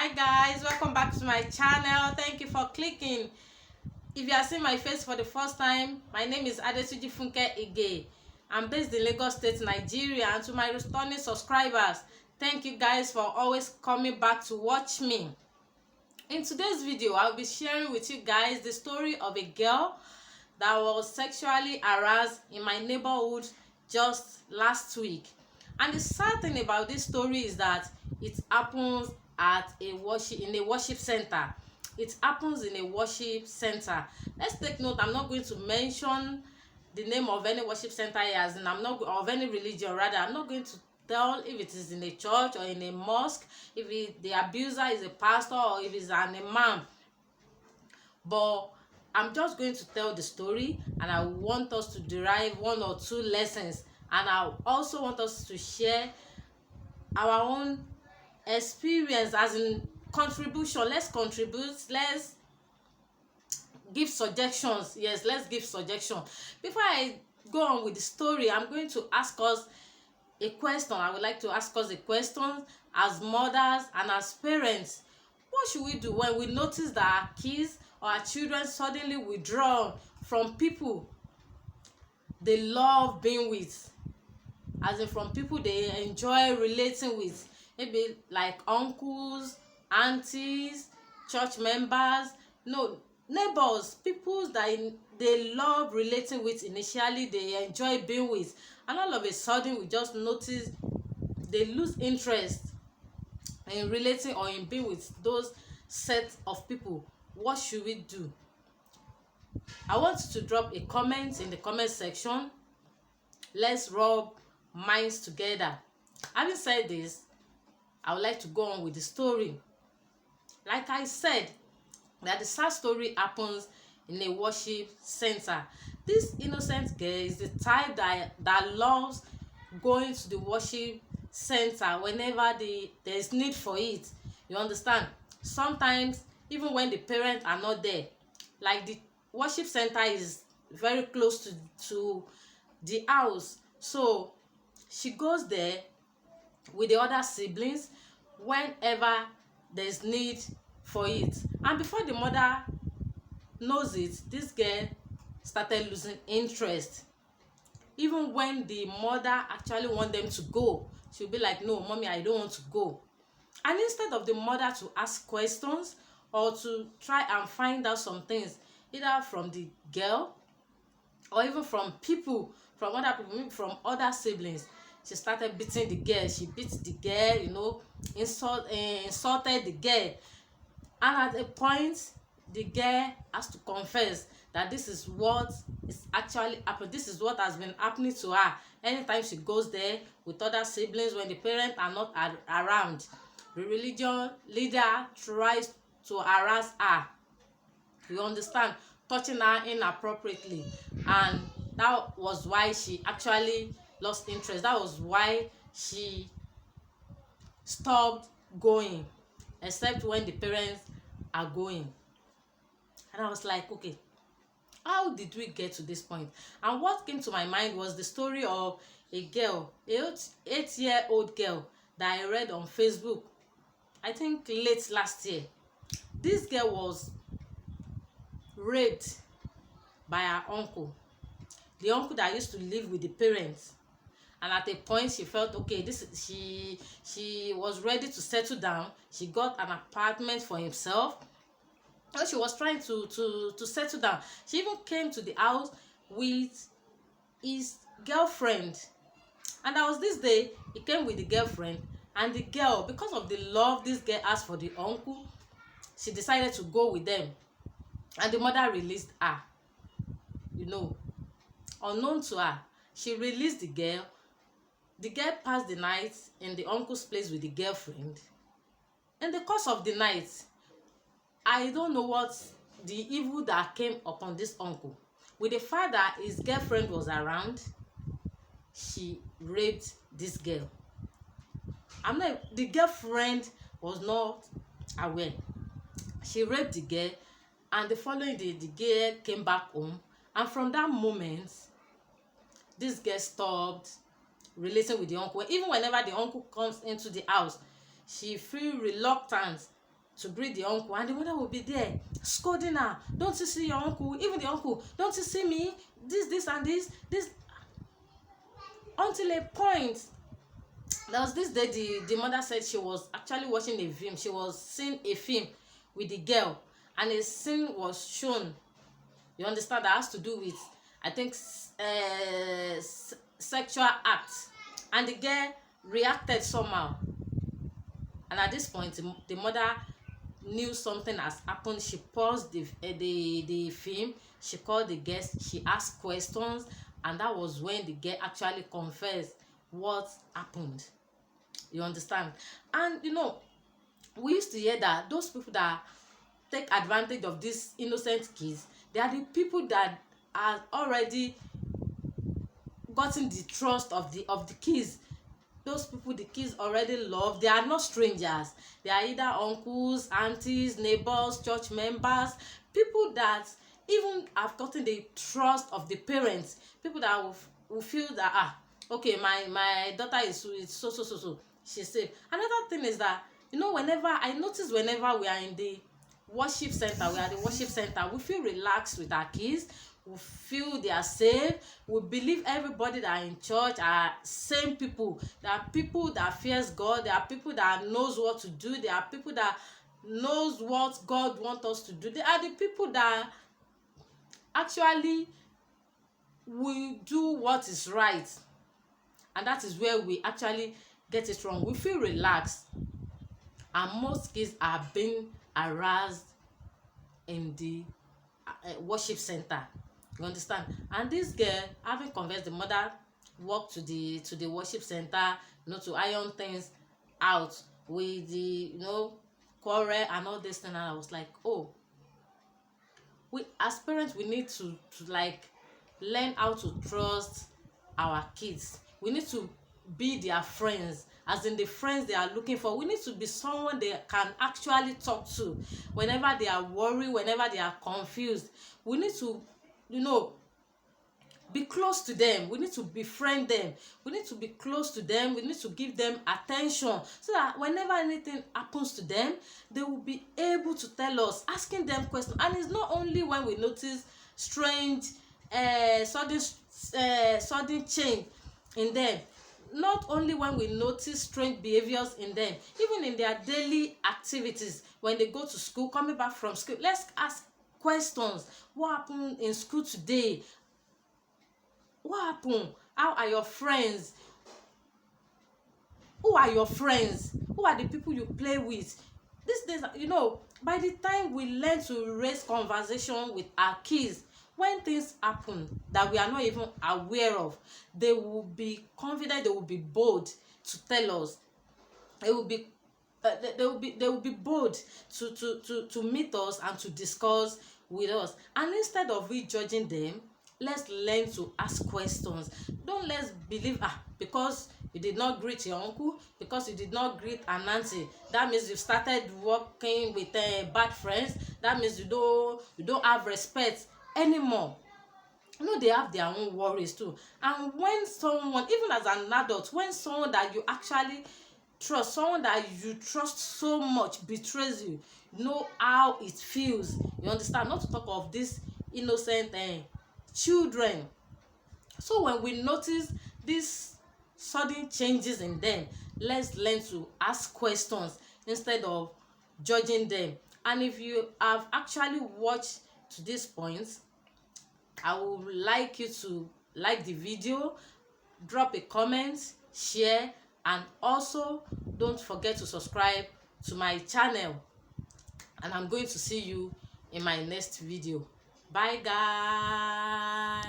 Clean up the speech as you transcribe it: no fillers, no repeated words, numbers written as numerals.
Hi guys, welcome back to my channel. Thank you for clicking. If you are seeing my face for the first time, my name is Adetuji Funke Ige. I'm based in Lagos State, Nigeria, and to my returning subscribers, thank you guys for always coming back to watch me. In today's video, I'll be sharing with you guys the story of a girl that was sexually harassed in my neighborhood just last week. And the sad thing about this story is that it happens at a worship center. It happens in a worship center. Let's take note, I'm not going to mention the name of any worship center here, as in I'm not of any religion. Rather, I'm not going to tell if it is in a church or in a mosque, if the abuser is a pastor or if it's an imam. But I'm just going to tell the story, and I want us to derive one or two lessons, and I also want us to share our own experience, as in contribution. Let's contribute, let's give suggestions. Yes, let's give suggestions. Before I go on with the story, I'm going to ask us a question. I would like to ask us a question as mothers and as parents. What should we do when we notice that our kids or our children suddenly withdraw from people they love being with, as in from people they enjoy relating with, maybe like uncles, aunties, church members, no, neighbors, people that they love relating with initially, they enjoy being with, and all of a sudden we just notice they lose interest in relating or in being with those set of people. What should we do? I want you to drop a comment in the comment section. Let's rub minds together. Having said this, I would like to go on with the story. Like I said, that the sad story happens in a worship center. This innocent girl is the type that loves going to the worship center whenever there's need for it. You understand? Sometimes even when the parents are not there, like the worship center is very close to the house, so she goes there with the other siblings whenever there's need for it. And before the mother knows it, this girl started losing interest. Even when the mother actually want them to go, she'll be like, no mommy, I don't want to go. And instead of the mother to ask questions or to try and find out some things, either from the girl or even from people, from other people, maybe from other siblings, she started beating the girl. She beat the girl, insulted the girl. And at a point, the girl has to confess that this is what is actually happening. This is what has been happening to her. Anytime she goes there with other siblings, when the parents are not around, the religion leader tries to harass her. You understand? Touching her inappropriately. And that was why she actually lost interest. That was why she stopped going, except when the parents are going. And I was like, okay, how did we get to this point? And what came to my mind was the story of a girl, an 8-year-old girl that I read on Facebook, I think late last year. This girl was raped by her uncle, the uncle that used to live with the parents. And at a point she felt okay, she was ready to settle down. She got an apartment for himself, and she was trying to settle down. She even came to the house with his girlfriend. And that was this day he came with the girlfriend, and the girl, because of the love this girl has for the uncle, she decided to go with them. And the mother released her, unknown to her. She released the girl. The girl passed the night in the uncle's place with the girlfriend. In the course of the night, I don't know what the evil that came upon this uncle. With the fact that his girlfriend was around, she raped this girl. The girlfriend was not aware. She raped the girl, and the following day, the girl came back home. And from that moment, this girl stopped relating with the uncle. Even whenever the uncle comes into the house, she feel reluctant to greet the uncle, and the mother will be there scolding her. Don't you see your uncle? Even the uncle, don't you see me? This and this. Until a point, there was this day the mother said she was actually watching a film. She was seeing a film with the girl, and a scene was shown, you understand, that has to do with, I think, sexual act, and the girl reacted somehow. And at this point, the mother knew something has happened. She paused the film, she called the guest, she asked questions, and that was when the girl actually confessed what happened, you understand. And we used to hear that those people that take advantage of these innocent kids, they are the people that are already gotten the trust of the kids. Those people the kids already love, they are not strangers. They are either uncles, aunties, neighbors, church members, people that even have gotten the trust of the parents, people that will feel that, okay, my daughter is so she's safe. Another thing is that, whenever we are in the worship center, we feel relaxed with our kids. We feel they are safe. We believe everybody that are in church are same people. There are people that fears God. There are people that knows what to do. There are people that knows what God wants us to do. They are the people that actually will do what is right, and that is where we actually get it wrong. We feel relaxed, and most kids are being harassed in the worship center, you understand. And this girl, having convinced the mother, walked to the worship center, to iron things out with the quarrel and all this thing. And I was like, oh, we as parents, we need to like learn how to trust our kids. We need to be their friends, as in the friends they are looking for. We need to be someone they can actually talk to whenever they are worried, whenever they are confused. We need to be close to them. We need to befriend them. We need to be close to them. We need to give them attention, so that whenever anything happens to them, they will be able to tell us, asking them questions. And it's not only when we notice strange sudden change in them, not only when we notice strange behaviors in them, even in their daily activities. When they go to school, coming back from school, let's ask questions. What happened in school today? What happened? How are your friends? Who are your friends? Who are the people you play with? These days, by the time we learn to raise conversation with our kids, when things happen that we are not even aware of, they will be confident, they will be bold to tell us. They will be bold to meet us and to discuss with us. And instead of we judging them, let's learn to ask questions. Don't let's believe because you did not greet your uncle, because you did not greet an auntie, that means you started working with bad friends. That means you don't have respect anymore. They have their own worries too. And when someone, even as an adult, when someone that you actually trust, someone that you trust so much betrays you, know how it feels, you understand. Not to talk of these innocent children. So when we notice these sudden changes in them, let's learn to ask questions instead of judging them. And if you have actually watched to this point, I would like you to like the video, drop a comment, share, and also don't forget to subscribe to my channel. And I'm going to see you in my next video. Bye guys.